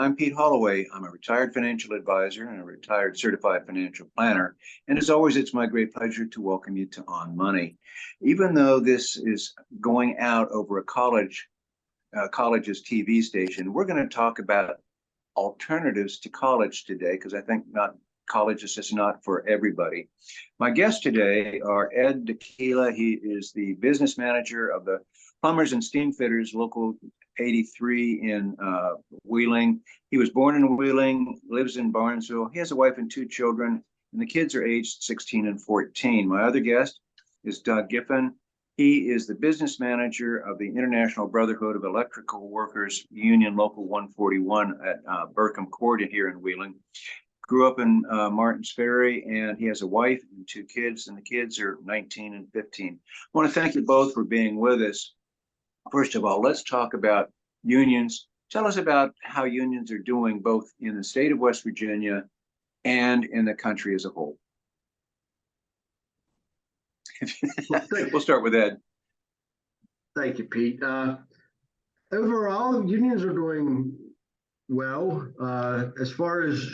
I'm Pete Holloway. I'm a retired financial advisor and a retired certified financial planner. And as always, it's my great pleasure to welcome you to On Money. Even though this is going out over a college's TV station, we're going to talk about alternatives to college today, because I think not college is just not for everybody. My guests today are Ed D'Aquila. He is the business manager of the Plumbers and Steamfitters Local 83 in Wheeling. He was born in Wheeling, lives in Barnesville. He has a wife and 2 children, and the kids are aged 16 and 14. My other guest is Doug Giffin. He is the business manager of the International Brotherhood of Electrical Workers Union Local 141 at Burkham Court here in Wheeling. Grew up in Martins Ferry, and he has a wife and 2 kids, and the kids are 19 and 15. I want to thank you both for being with us. First of all, let's talk about unions. Tell us about how unions are doing both in the state of West Virginia and in the country as a whole. We'll start with Ed. Thank you, Pete. Overall, unions are doing well. As far as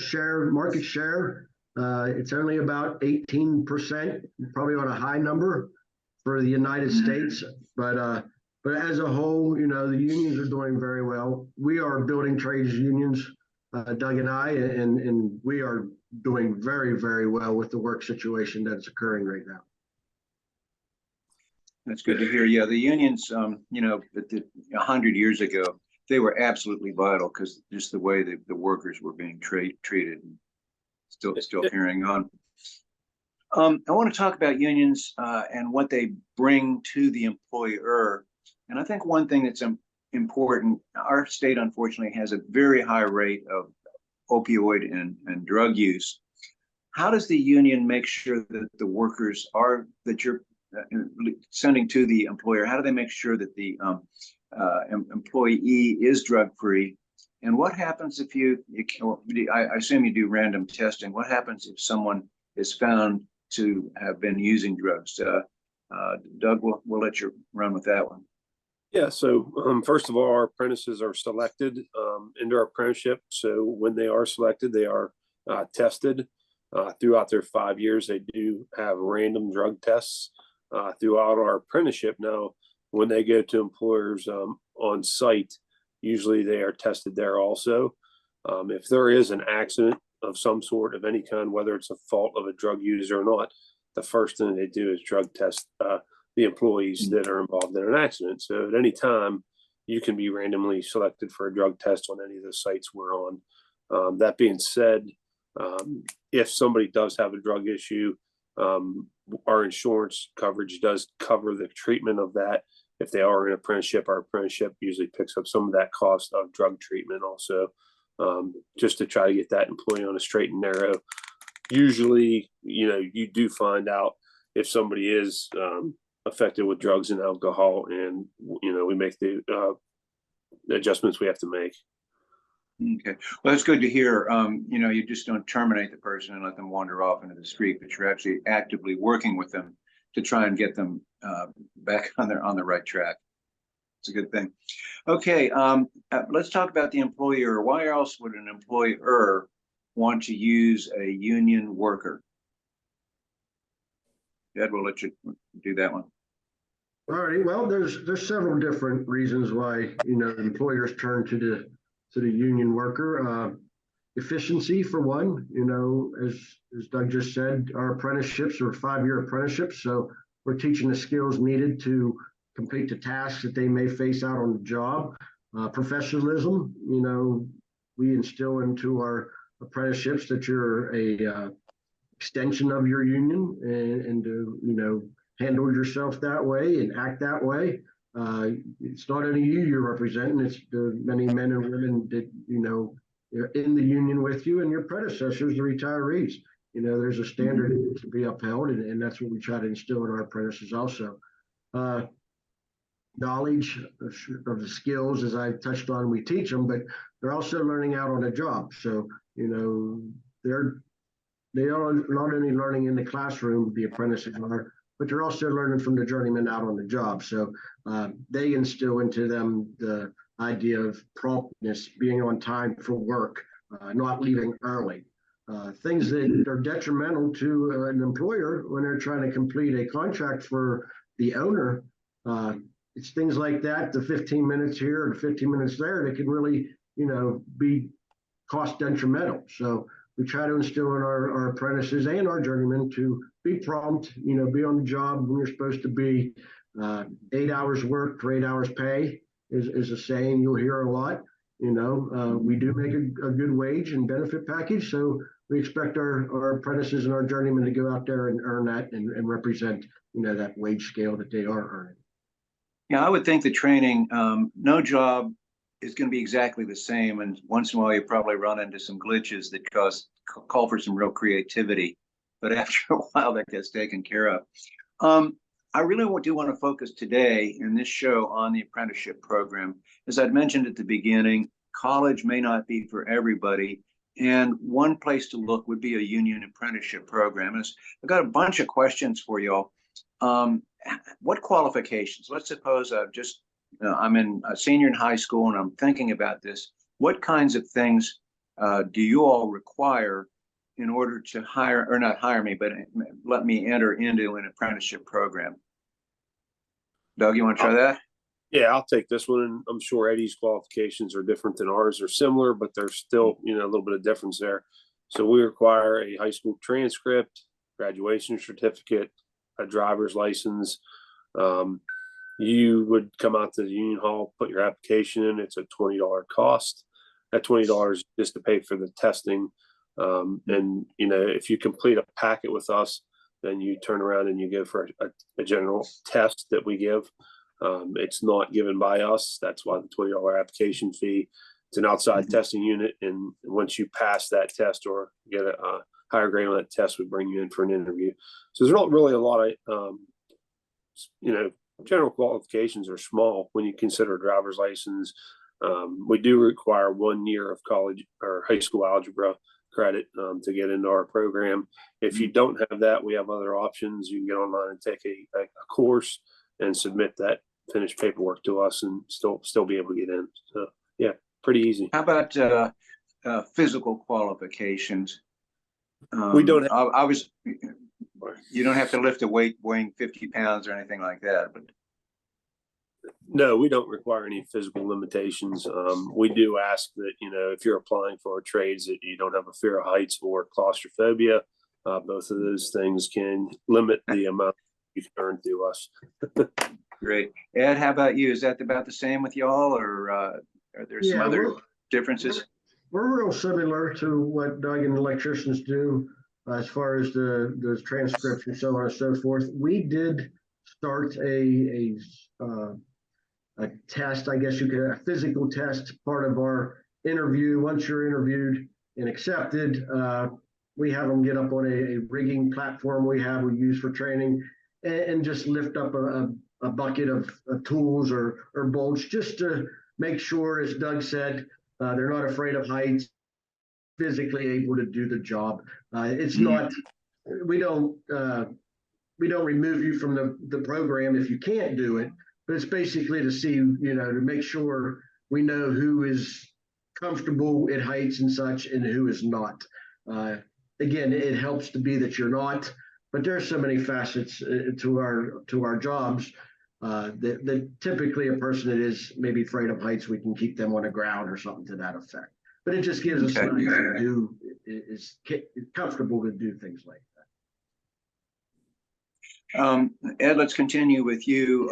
market share, it's only about 18%, probably on a high number for the United States. But as a whole, the unions are doing very well. We are building trades unions, Doug and I, and we are doing very, very well with the work situation that's occurring right now. That's good to hear. Yeah, the unions, 100 years ago, they were absolutely vital because just the way that the workers were being treated, and still carrying on. I want to talk about unions and what they bring to the employer. And I think one thing that's important, our state unfortunately has a very high rate of opioid and drug use. How does the union make sure that the workers that you're sending to the employer, how do they make sure that the employee is drug-free? And what happens if I assume you do random testing, what happens if someone is found to have been using drugs? Doug, we'll let you run with that one. Yeah, so first of all, our apprentices are selected into our apprenticeship. So when they are selected, they are tested throughout their 5 years. They do have random drug tests throughout our apprenticeship. Now, when they go to employers on site, usually they are tested there also. If there is an accident of some sort of any kind, whether it's a fault of a drug user or not, the first thing they do is drug test the employees that are involved in an accident. So at any time, you can be randomly selected for a drug test on any of the sites we're on. That being said, if somebody does have a drug issue, our insurance coverage does cover the treatment of that. If they are in an apprenticeship, our apprenticeship usually picks up some of that cost of drug treatment also, just to try to get that employee on a straight and narrow. Usually, you do find out if somebody is affected with drugs and alcohol, and we make the adjustments we have to make. Okay, well, that's good to hear. You just don't terminate the person and let them wander off into the street, but you're actually actively working with them to try and get them back on the right track. It's a good thing. Okay, let's talk about the employer. Why else would an employer want to use a union worker? Ed, we'll let you do that one. All right. Well, there's several different reasons why employers turn to the union worker. Efficiency, for one. As Doug just said, our apprenticeships are 5-year apprenticeships, so we're teaching the skills needed to complete the tasks that they may face out on the job. Professionalism. We instill into our apprenticeships that you're a extension of your union and to handle yourself that way and act that way. It's not only you're representing, it's the many men and women that are in the union with you and your predecessors, the retirees. There's a standard to be upheld, and that's what we try to instill in our apprentices also. Knowledge of the skills, as I touched on, we teach them, but they're also learning out on the job. So they are not only learning in the classroom, the apprentices are, but they're also learning from the journeyman out on the job. So they instill into them the idea of promptness, being on time for work, not leaving early. Things that are detrimental to an employer when they're trying to complete a contract for the owner. It's things like that, the 15 minutes here or 15 minutes there, that can really, be cost detrimental. So we try to instill in our apprentices and our journeymen to be prompt, be on the job when you're supposed to be. 8 hours work for 8 hours pay is a saying you'll hear a lot. We do make a good wage and benefit package, so we expect our apprentices and our journeymen to go out there and earn that and represent, that wage scale that they are earning. Yeah, I would think the training, no job is going to be exactly the same. And once in a while, you probably run into some glitches that call for some real creativity. But after a while, that gets taken care of. I really do want to focus today in this show on the apprenticeship program. As I'd mentioned at the beginning, college may not be for everybody. And one place to look would be a union apprenticeship program. I've got a bunch of questions for y'all. What qualifications? Let's suppose I'm in a senior in high school and I'm thinking about this. What kinds of things do you all require in order to hire, or not hire me, but let me enter into an apprenticeship program? Doug, you want to try that? Yeah, I'll take this one. And I'm sure Eddie's qualifications are different than ours, or similar, but there's still, a little bit of difference there. So we require a high school transcript, graduation certificate, a driver's license. You would come out to the union hall, put your application in. It's a $20 cost. That $20 is to pay for the testing. And, if you complete a packet with us, then you turn around and you go for a general test that we give. It's not given by us. That's why the $20 application fee. It's an outside testing unit. And once you pass that test or get a higher grade on that test, we bring you in for an interview. So there's not really a lot of, general qualifications are small when you consider a driver's license. We do require 1 year of college or high school algebra credit to get into our program. If you don't have that, we have other options. You can get online and take a course and submit that finished paperwork to us and still be able to get in. So yeah, pretty easy. How about physical qualifications? We don't have, you don't have to lift a weight weighing 50 pounds or anything like that, but no, we don't require any physical limitations. We do ask that, if you're applying for our trades, that you don't have a fear of heights or claustrophobia. Both of those things can limit the amount you can earn through us. Great. Ed, how about you? Is that about the same with y'all, or are there some other differences? We're real similar to what Doug and electricians do as far as the transcripts and so on and so forth. We did start a test, I guess you could, a physical test, part of our interview. Once you're interviewed and accepted, we have them get up on a rigging platform we use for training and just lift up a bucket of tools or bolts, just to make sure, as Doug said, they're not afraid of heights, physically able to do the job. It's not, we don't remove you from the program if you can't do it, but it's basically to see, to make sure we know who is comfortable at heights and such and who is not. Again, it helps to be that you're not, but there's so many facets to our jobs that typically a person that is maybe afraid of heights, we can keep them on the ground or something to that effect. But it just gives us an idea of who is comfortable to do things like that. Ed, let's continue with you.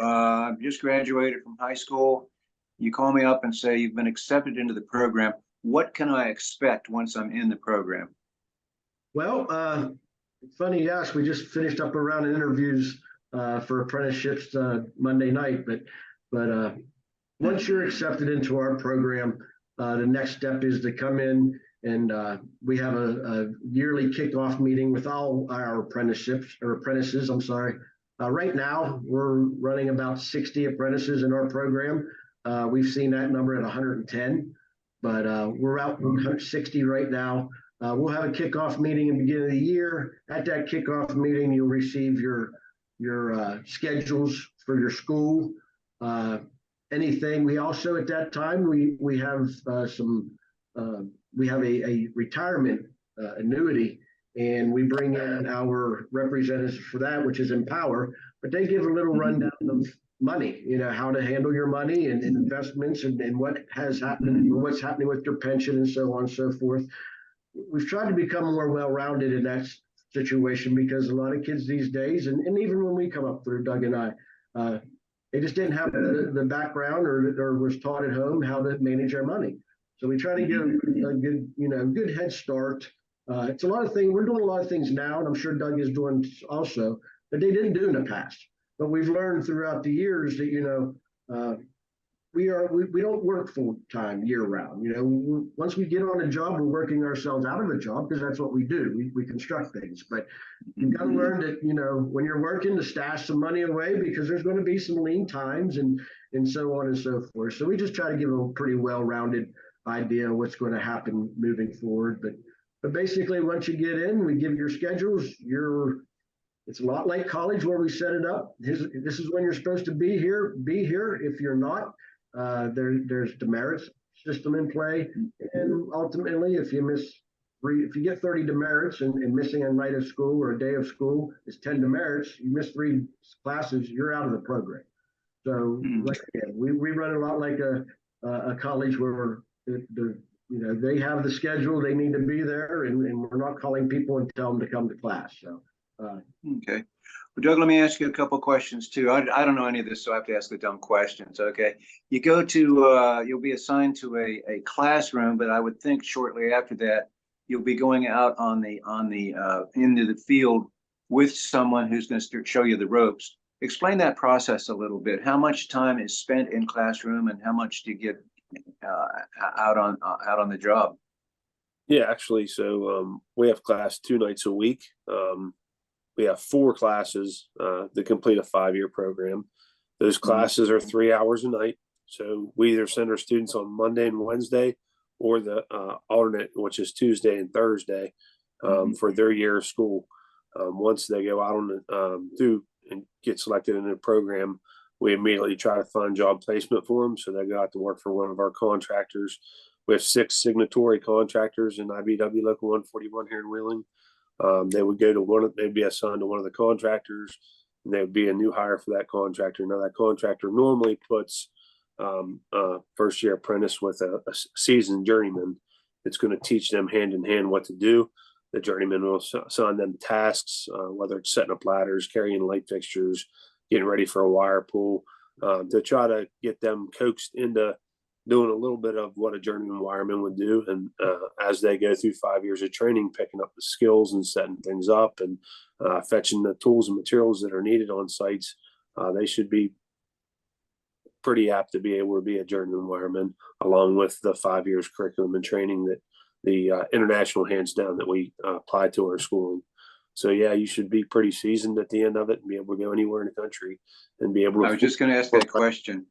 Just graduated from high school. You call me up and say you've been accepted into the program. What can I expect once I'm in the program? Well, it's funny you ask. We just finished up a round of interviews for apprenticeships Monday night, but once you're accepted into our program, the next step is to come in and we have a yearly kickoff meeting with all our apprentices. I'm sorry. Right now, we're running about 60 apprentices in our program. We've seen that number at 110, but we're out 160 right now. We'll have a kickoff meeting in the beginning of the year. At that kickoff meeting, you'll receive your schedules for your school. anything. We also, at that time, we have we have a retirement annuity, and we bring in our representatives for that, which is Empower, but they give a little rundown of money, how to handle your money and investments and what has happened, what's happening with your pension and so on and so forth. We've tried to become more well-rounded in that situation because a lot of kids these days, and even when we come up through, Doug and I, they just didn't have the background or was taught at home how to manage their money. So we try to give a good head start. It's a lot of things. We're doing a lot of things now, and I'm sure Doug is doing also, that they didn't do in the past. But we've learned throughout the years that, we don't work full time year round. Once we get on a job, we're working ourselves out of a job because that's what we do. We construct things. But you've got to learn that, when you're working, to stash some money away because there's going to be some lean times and so on and so forth. So we just try to give a pretty well-rounded idea of what's going to happen moving forward. But basically, once you get in, we give your schedules. It's a lot like college where we set it up. This is when you're supposed to be here. Be here. If you're not, there's demerits system in play. And ultimately, if you get 30 demerits and missing a night of school or a day of school is 10 demerits, you miss 3 classes, you're out of the program. So we run a lot like a college where they have the schedule, they need to be there, and we're not calling people and tell them to come to class. So. Okay. Well, Doug, let me ask you a couple questions too. I don't know any of this, so I have to ask the dumb questions. Okay. You go to, you'll be assigned to a classroom, but I would think shortly after that, you'll be going out into the field with someone who's going to show you the ropes. Explain that process a little bit. How much time is spent in classroom and how much do you get out on the job? Yeah, actually, so we have class 2 nights a week. We have 4 classes that complete a 5-year program. Those classes are 3 hours a night. So we either send our students on Monday and Wednesday or the alternate, which is Tuesday and Thursday for their year of school. Once they go out on through and get selected in a program, we immediately try to find job placement for them. So they go out to work for one of our contractors. We have 6 signatory contractors in IBEW Local 141 here in Wheeling. They would go to they'd be assigned to one of the contractors, and they would be a new hire for that contractor. Now, that contractor normally puts first year apprentice with a seasoned journeyman that's going to teach them hand in hand what to do. The journeyman will assign them tasks, whether it's setting up ladders, carrying light fixtures, getting ready for a wire pull, to try to get them coaxed into doing a little bit of what a journeyman wireman would do. And as they go through 5 years of training, picking up the skills and setting things up and fetching the tools and materials that are needed on sites, they should be pretty apt to be able to be a journeyman wireman, along with the 5 years curriculum and training that the international hands down that we apply to our schooling. So yeah, you should be pretty seasoned at the end of it and be able to go anywhere in the country and be able to. I was just going to ask that question.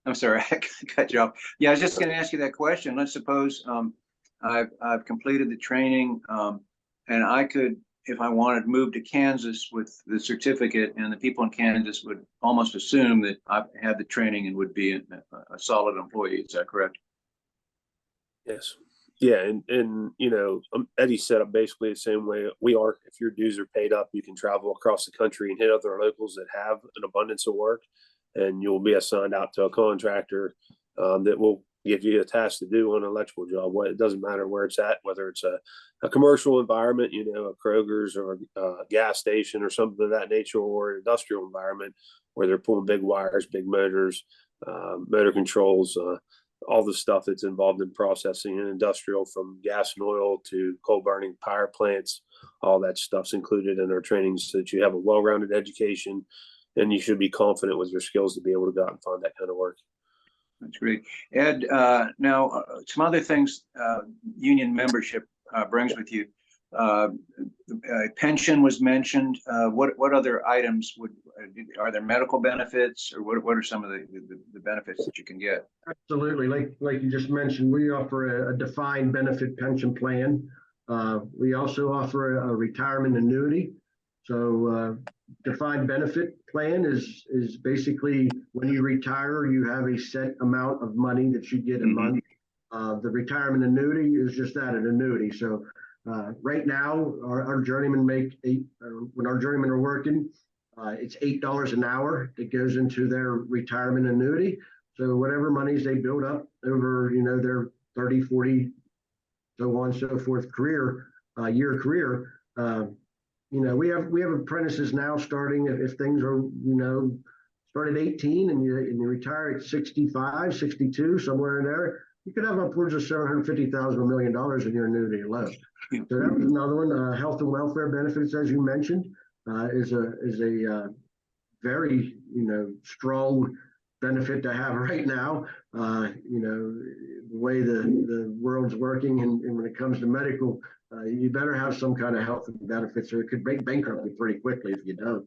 I'm sorry, I cut you off. Yeah, I was just going to ask you that question. Let's suppose I've completed the training, and I could, if I wanted, move to Kansas with the certificate, and the people in Kansas would almost assume that I've had the training and would be a solid employee. Is that correct? Yes. Yeah, and Eddie's set up basically the same way we are. If your dues are paid up, you can travel across the country and hit other locals that have an abundance of work, and you'll be assigned out to a contractor that will give you a task to do on an electrical job. It doesn't matter where it's at, whether it's a commercial environment, a Kroger's or a gas station or something of that nature, or an industrial environment where they're pulling big wires, big motors, motor controls, all the stuff that's involved in processing and industrial, from gas and oil to coal burning power plants. All that stuff's included in our training so that you have a well-rounded education, and you should be confident with your skills to be able to go out and find that kind of work. That's great. Ed, now some other things union membership brings with you. Pension was mentioned. What other items are there? Medical benefits, or what are some of the benefits that you can get? Absolutely, like you just mentioned, we offer a defined benefit pension plan. We also offer a retirement annuity. So defined benefit plan is basically when you retire, you have a set amount of money that you get a month. The retirement annuity is just that, an annuity. So right now, our journeymen make when our journeymen are working, it's $8 an hour that goes into their retirement annuity. So whatever monies they build up over, their 30, 40, so on and so forth career, we have apprentices now starting if things are, start at 18 and you retire at 65, 62, somewhere in there, you could have upwards of $750,000, $1 million in your annuity alone. So that was another one. Health and welfare benefits, as you mentioned, is a very, strong benefit to have right now. The way the world's working and when it comes to medical, you better have some kind of health benefits or it could break bankruptcy pretty quickly if you don't.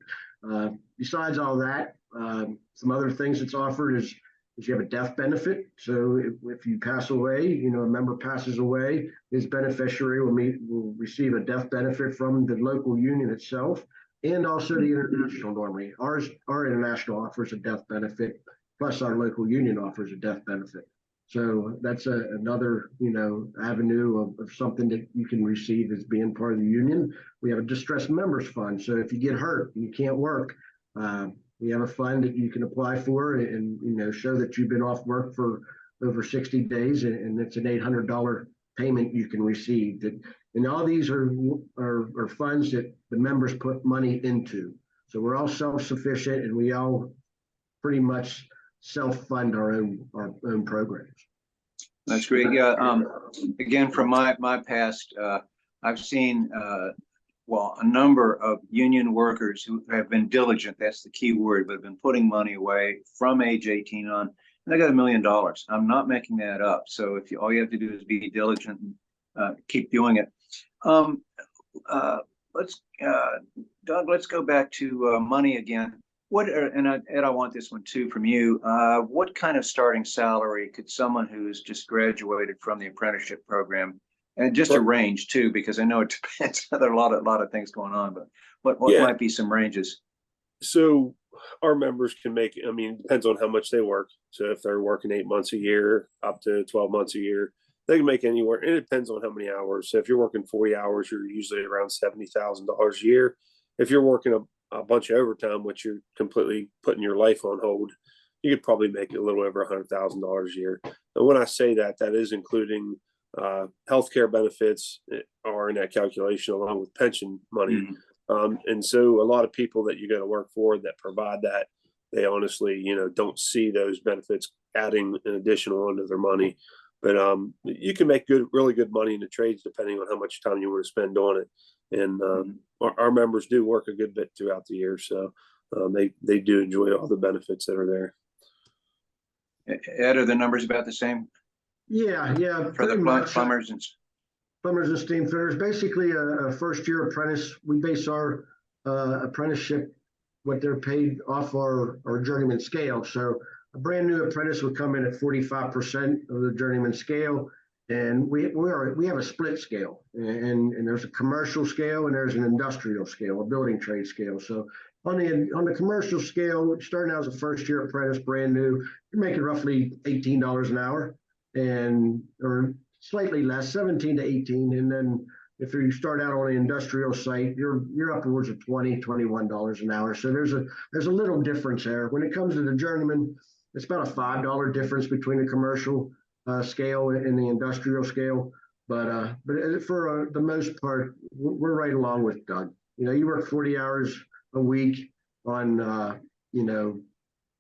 Besides all that, some other things that's offered is you have a death benefit. So if you pass away, a member passes away, his beneficiary will receive a death benefit from the local union itself and also the international normally. Our international offers a death benefit, plus our local union offers a death benefit. So that's another, avenue of something that you can receive as being part of the union. We have a distressed members fund. So if you get hurt and you can't work, we have a fund that you can apply for and, show that you've been off work for over 60 days, and it's an $800 payment you can receive. And all these are funds that the members put money into. So we're all self-sufficient and we all pretty much self-fund our own programs. That's great. Yeah. Again, from my past, I've seen a number of union workers who have been diligent. That's the key word, but have been putting money away from age 18 on, and they got $1 million. I'm not making that up. So if all you have to do is be diligent and keep doing it. Doug, let's go back to money again. Ed, I want this one too from you. What kind of starting salary could someone who's just graduated from the apprenticeship program, and just a range too, because I know it depends. There are a lot of things going on, but what might be some ranges? So our members can make, it depends on how much they work. So if they're working 8 months a year, up to 12 months a year, they can make anywhere. And it depends on how many hours. So if you're working 40 hours, you're usually around $70,000 a year. If you're working a bunch of overtime, which you're completely putting your life on hold, you could probably make a little over $100,000 a year. And when I say that, that is including healthcare benefits are in that calculation along with pension money. And so a lot of people that you go to work for that provide that, they honestly, don't see those benefits adding an additional onto their money. But you can make really good money in the trades depending on how much time you want to spend on it. And our members do work a good bit throughout the year, so they do enjoy all the benefits that are there. Ed, are the numbers about the same? Yeah. For the plumbers and steamfitters, basically a first-year apprentice. We base our apprenticeship, what they're paid, off our journeyman scale. So a brand new apprentice would come in at 45% of the journeyman scale. And we have a split scale, and there's a commercial scale and there's an industrial scale, a building trade scale. So on the commercial scale, starting out as a first year apprentice, brand new, you're making roughly $18 an hour, or slightly less, 17 to 18. And then if you start out on an industrial site, you're upwards of $20, $21 an hour. So there's a little difference there. When it comes to the journeyman, it's about a $5 difference between the commercial scale and the industrial scale, but for the most part, we're right along with Doug. You work 40 hours a week on a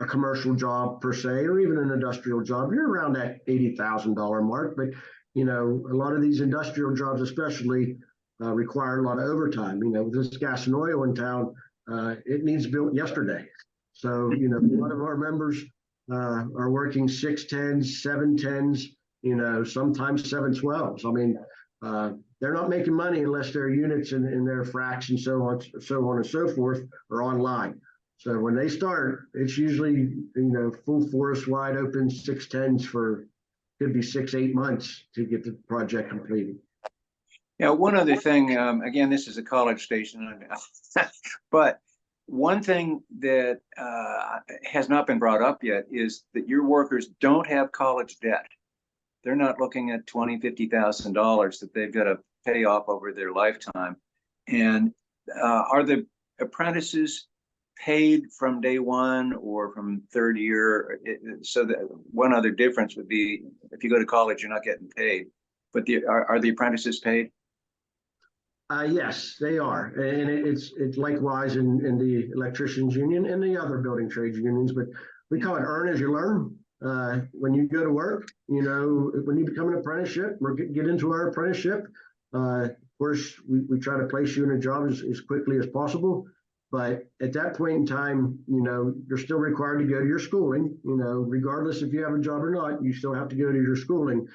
commercial job per se, or even an industrial job, you're around that $80,000 mark. But a lot of these industrial jobs, especially, require a lot of overtime. With this gas and oil in town, it needs built yesterday. So a lot of our members are working 610s, 710s, sometimes 712s. They're not making money unless their units and their fracs and so on and so forth are online. So when they start, it's usually full force, wide open 610s for could be 6-8 months to get the project completed. Yeah, one other thing, again, this is a college station, but one thing that has not been brought up yet is that your workers don't have college debt. They're not looking at $20,000, $50,000 that they've got to pay off over their lifetime. And are the apprentices paid from day one or from third year? So that one other difference would be if you go to college, you're not getting paid. But are the apprentices paid? Yes, they are, and it's likewise in the electricians union and the other building trades unions. But we call it earn as you learn. When you go to work, when you become an apprenticeship or get into our apprenticeship, of course we try to place you in a job as quickly as possible. But at that point in time, you're still required to go to your schooling. Regardless if you have a job or not, you still have to go to your schooling.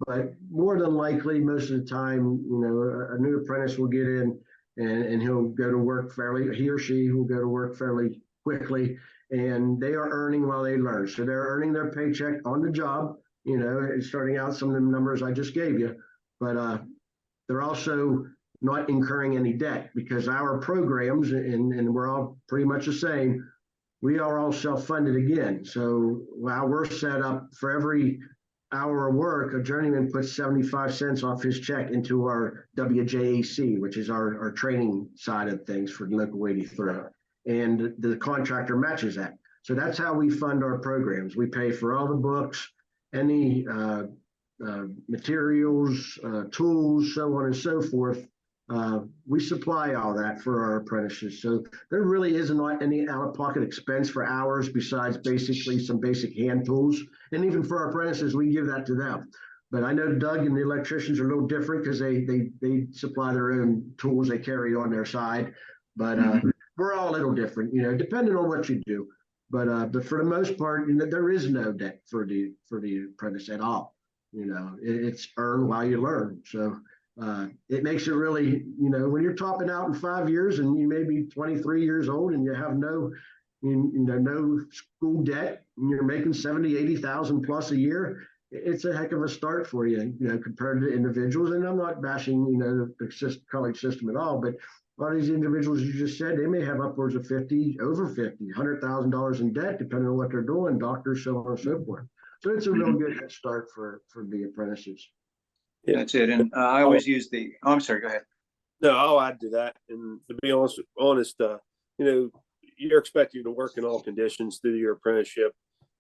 But more than likely, most of the time, a new apprentice will get in and he'll go to work he or she will go to work fairly quickly, and they are earning while they learn. So they're earning their paycheck on the job, starting out some of the numbers I just gave you. But they're also not incurring any debt because our programs, and we're all pretty much the same, we are all self-funded again. So while we're set up for every hour of work, a journeyman puts 75 cents off his check into our WJAC, which is our training side of things for Local 83. And the contractor matches that. So that's how we fund our programs. We pay for all the books, any materials, tools, so on and so forth. We supply all that for our apprentices. So there really isn't any out-of-pocket expense for hours besides basically some basic hand tools. And even for our apprentices, we give that to them. But I know Doug and the electricians are a little different because they supply their own tools they carry on their side. But we're all a little different, depending on what you do. But for the most part, there is no debt for the apprentice at all. It's earn while you learn. So it makes it really, when you're topping out in 5 years and you may be 23 years old and you have no school debt and you're making 70, 80,000 plus a year, it's a heck of a start for you, compared to individuals. And I'm not bashing, the college system at all, but a lot of these individuals you just said, they may have upwards of over $100,000 in debt, depending on what they're doing, doctors, so on and so forth. So it's a real good head start for the apprentices. Yeah. That's it. And I always use I'm sorry, go ahead. No, I'll add to that. And to be honest, you're expected to work in all conditions through your apprenticeship.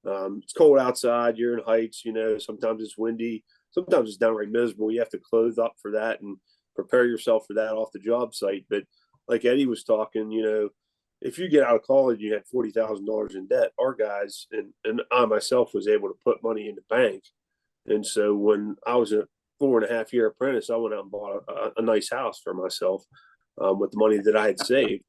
It's cold outside, you're in heights, sometimes it's windy, sometimes it's downright miserable. You have to clothe up for that and prepare yourself for that off the job site. But like Eddie was talking, if you get out of college, you had $40,000 in debt. Our guys and I myself was able to put money in the bank. And so when I was a 4.5-year apprentice, I went out and bought a nice house for myself with the money that I had saved.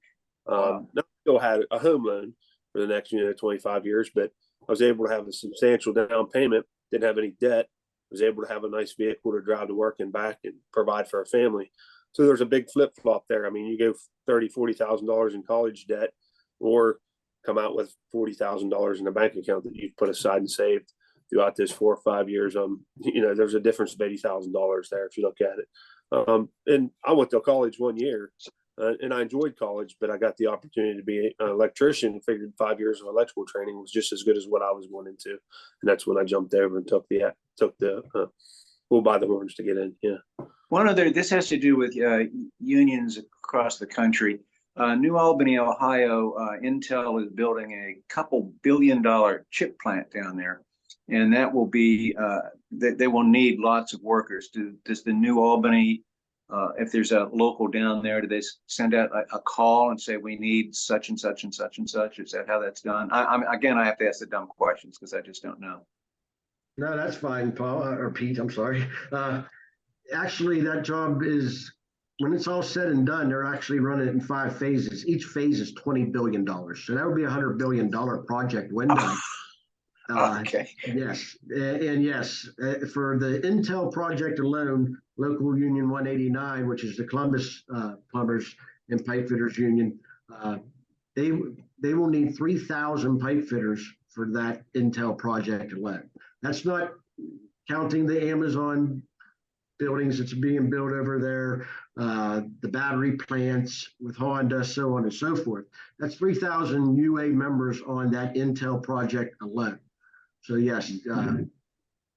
I still had a home loan for the next 25 years, but I was able to have a substantial down payment, didn't have any debt, was able to have a nice vehicle to drive to work and back and provide for a family. So there's a big flip flop there. I mean, you go $30,000-$40,000 in college debt, or come out with $40,000 in a bank account that you've put aside and saved throughout this 4 or 5 years. There's a difference of $80,000 there if you look at it. And I went to college 1 year, and I enjoyed college, but I got the opportunity to be an electrician and figured 5 years of electrical training was just as good as what I was going into. And that's when I jumped over and took the bull by the horns to get in. Yeah. This has to do with unions across the country. New Albany, Ohio, Intel is building a couple $billion-dollar chip plant down there. And that will be, they will need lots of workers. Does the New Albany, if there's a local down there, do they send out a call and say, we need such and such and such and such? Is that how that's done? I have to ask the dumb questions because I just don't know. No, that's fine, Paul, or Pete, I'm sorry. Actually, that job is, when it's all said and done, they're actually running it in 5 phases. Each phase is $20 billion. So that would be a $100 billion project when done. Okay. Yes. And yes, for the Intel project alone, Local Union 189, which is the Columbus Plumbers and Pipefitters Union, they will need 3,000 pipe fitters for that Intel project alone. That's not counting the Amazon buildings that's being built over there, the battery plants with Honda, so on and so forth. That's 3,000 UA members on that Intel project alone. So yes,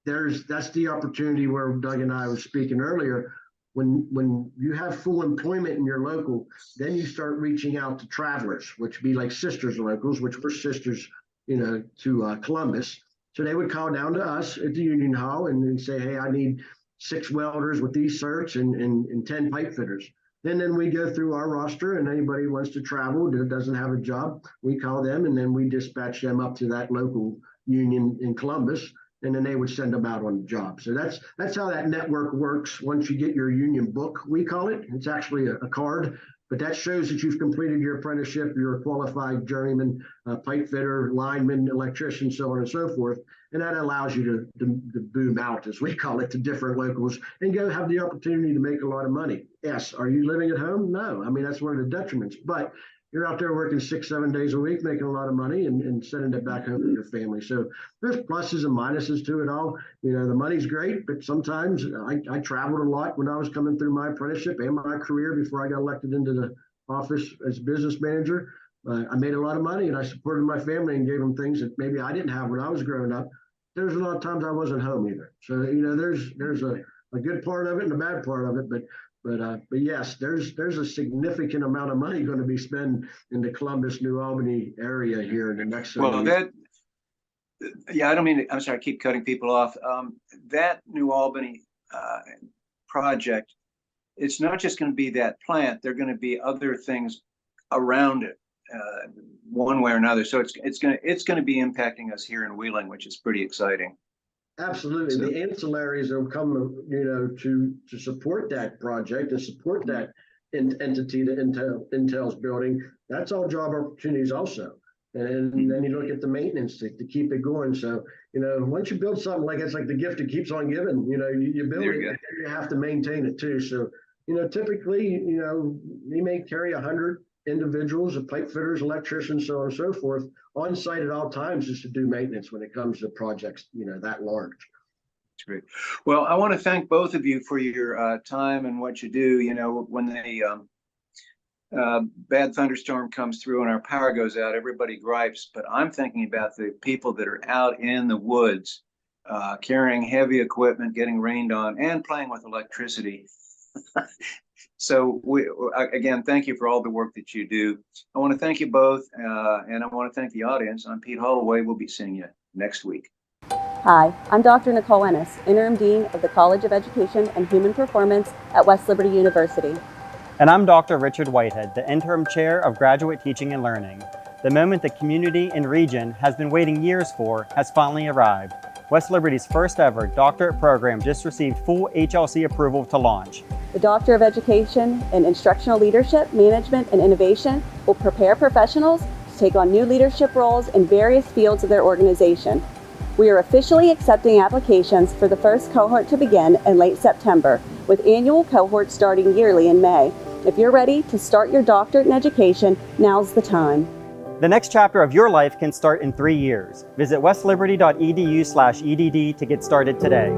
that's the opportunity where Doug and I was speaking earlier. When you have full employment in your local, then you start reaching out to travelers, which be like sisters locals, which were sisters, to Columbus. So they would call down to us at the Union Hall and say, hey, I need 6 welders with these certs and 10 pipe fitters. Then we go through our roster, and anybody who wants to travel that doesn't have a job, we call them, and then we dispatch them up to that local union in Columbus, and then they would send them out on the job. So that's how that network works. Once you get your union book, we call it. It's actually a card, but that shows that you've completed your apprenticeship, you're a qualified journeyman, pipe fitter, lineman, electrician, so on and so forth. And that allows you to boom out, as we call it, to different locals and go have the opportunity to make a lot of money. Yes. Are you living at home? No. I mean, that's one of the detriments, but you're out there working 6-7 days a week, making a lot of money and sending it back home to your family. So there's pluses and minuses to it all. The money's great, but sometimes I traveled a lot when I was coming through my apprenticeship and my career before I got elected into the office as business manager. I made a lot of money and I supported my family and gave them things that maybe I didn't have when I was growing up. There's a lot of times I wasn't home either. So, there's a good part of it and a bad part of it, but yes, there's a significant amount of money going to be spent in the Columbus, New Albany area here in the next. Well, I don't mean to, I'm sorry, I keep cutting people off. That New Albany project, it's not just going to be that plant. There are going to be other things around it, one way or another. So it's going to be impacting us here in Wheeling, which is pretty exciting. Absolutely. So, the ancillaries that will come, to support that project and support that entity that Intel's building, that's all job opportunities also. And then you look at the maintenance to keep it going. So, once you build something like it's like the gift that keeps on giving, you build it, you have to maintain it too. So, typically, we may carry 100 individuals, of pipe fitters, electricians, so on and so forth, on site at all times just to do maintenance when it comes to projects, that large. That's great. Well, I want to thank both of you for your time and what you do. When the bad thunderstorm comes through and our power goes out, everybody gripes, but I'm thinking about the people that are out in the woods, carrying heavy equipment, getting rained on, and playing with electricity. So again, thank you for all the work that you do. I want to thank you both, and I want to thank the audience. I'm Pete Holloway. We'll be seeing you next week. Hi, I'm Dr. Nicole Ennis, Interim Dean of the College of Education and Human Performance at West Liberty University. And I'm Dr. Richard Whitehead, the Interim Chair of Graduate Teaching and Learning. The moment the community and region has been waiting years for has finally arrived. West Liberty's first ever doctorate program just received full HLC approval to launch. The Doctor of Education in Instructional Leadership, Management, and Innovation will prepare professionals to take on new leadership roles in various fields of their organization. We are officially accepting applications for the first cohort to begin in late September, with annual cohorts starting yearly in May. If you're ready to start your doctorate in education, now's the time. The next chapter of your life can start in 3 years. Visit westliberty.edu/EDD to get started today.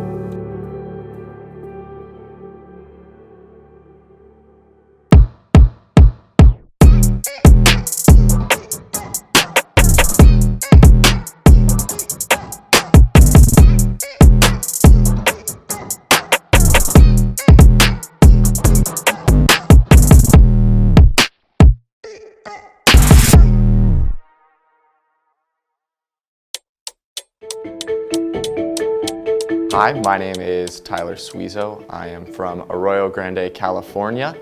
Hi, my name is Tyler Suizo. I am from Arroyo Grande, California,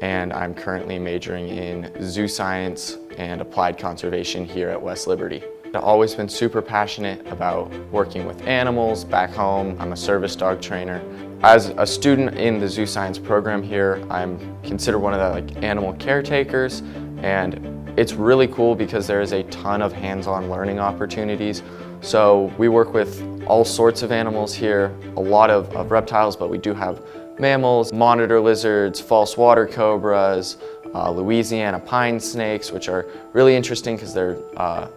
and I'm currently majoring in zoo science and applied conservation here at West Liberty. I've always been super passionate about working with animals back home. I'm a service dog trainer. As a student in the zoo science program here, I'm considered one of the animal caretakers, and it's really cool because there is a ton of hands-on learning opportunities. So we work with all sorts of animals here, a lot of reptiles, but we do have mammals, monitor lizards, false water cobras, Louisiana pine snakes, which are really interesting because they're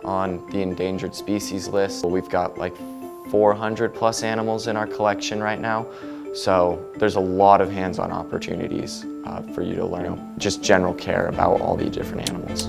on the endangered species list. We've got like 400 plus animals in our collection right now. So there's a lot of hands-on opportunities for you to learn just general care about all the different animals.